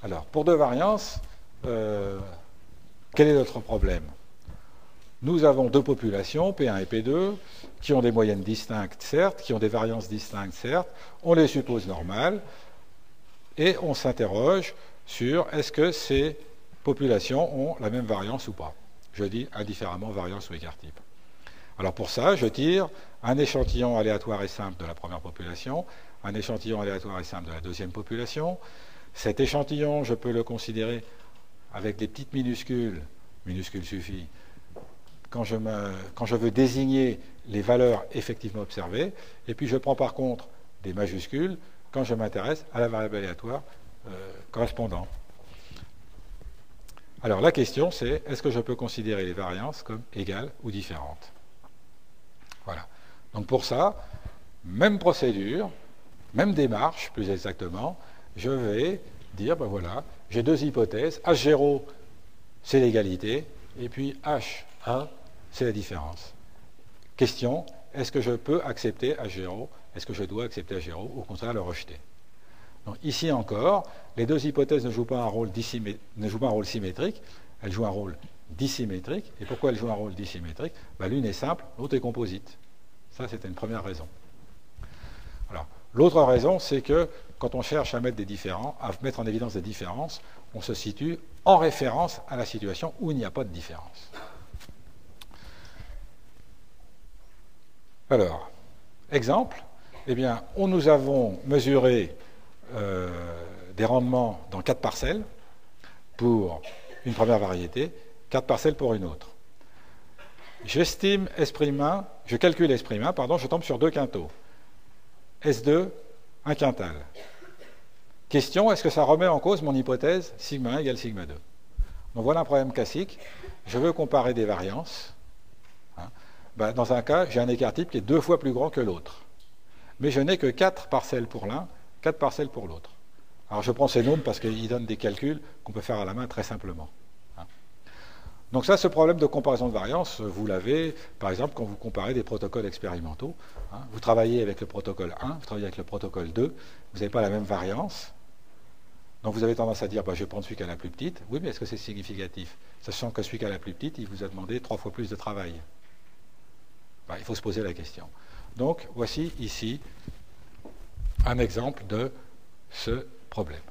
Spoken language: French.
Alors, pour deux variances, quel est notre problème? Nous avons deux populations, P1 et P2, qui ont des moyennes distinctes, certes, qui ont des variances distinctes, certes. On les suppose normales, et on s'interroge sur est-ce que ces populations ont la même variance ou pas. Je dis indifféremment variance ou écart-type. Alors pour ça, je tire un échantillon aléatoire et simple de la première population, un échantillon aléatoire et simple de la deuxième population. Cet échantillon, je peux le considérer avec des petites minuscules, minuscules suffit, quand je veux désigner les valeurs effectivement observées, et puis je prends par contre des majuscules quand je m'intéresse à la variable aléatoire correspondante. Alors la question c'est, est-ce que je peux considérer les variances comme égales ou différentes? Voilà. Donc pour ça, même procédure, même démarche plus exactement, je vais dire, ben voilà, j'ai deux hypothèses, H0 c'est l'égalité, et puis H1 c'est la différence. Question, est-ce que je peux accepter H0? Est-ce que je dois accepter H0 ou au contraire le rejeter? Donc, ici encore, les deux hypothèses ne jouent pas un rôle symétrique, elles jouent un rôle dissymétrique. Et pourquoi elles jouent un rôle dissymétrique? Ben, l'une est simple, l'autre est composite. Ça, c'était une première raison. Alors, l'autre raison, c'est que quand on cherche à mettre en évidence des différences, on se situe en référence à la situation où il n'y a pas de différence. Alors, exemple, eh bien, nous avons mesuré des rendements dans 4 parcelles pour une première variété, 4 parcelles pour une autre. J'estime S'1, je calcule S'1, pardon, je tombe sur deux quintaux. S2, un quintal. Question, est-ce que ça remet en cause mon hypothèse sigma 1 égale sigma 2? Donc voilà un problème classique. Je veux comparer des variances. Ben, dans un cas, j'ai un écart-type qui est 2 fois plus grand que l'autre. Mais je n'ai que 4 parcelles pour l'un, 4 parcelles pour l'autre. Alors je prends ces nombres parce qu'ils donnent des calculs qu'on peut faire à la main très simplement. Donc ça, ce problème de comparaison de variance, vous l'avez, par exemple, quand vous comparez des protocoles expérimentaux. Vous travaillez avec le protocole 1, vous travaillez avec le protocole 2, vous n'avez pas la même variance. Donc vous avez tendance à dire, bah, je vais prendre celui qui a la plus petite. Oui, mais est-ce que c'est significatif? Sachant que celui qui a la plus petite, il vous a demandé 3 fois plus de travail. Ben, il faut se poser la question. Donc voici ici un exemple de ce problème.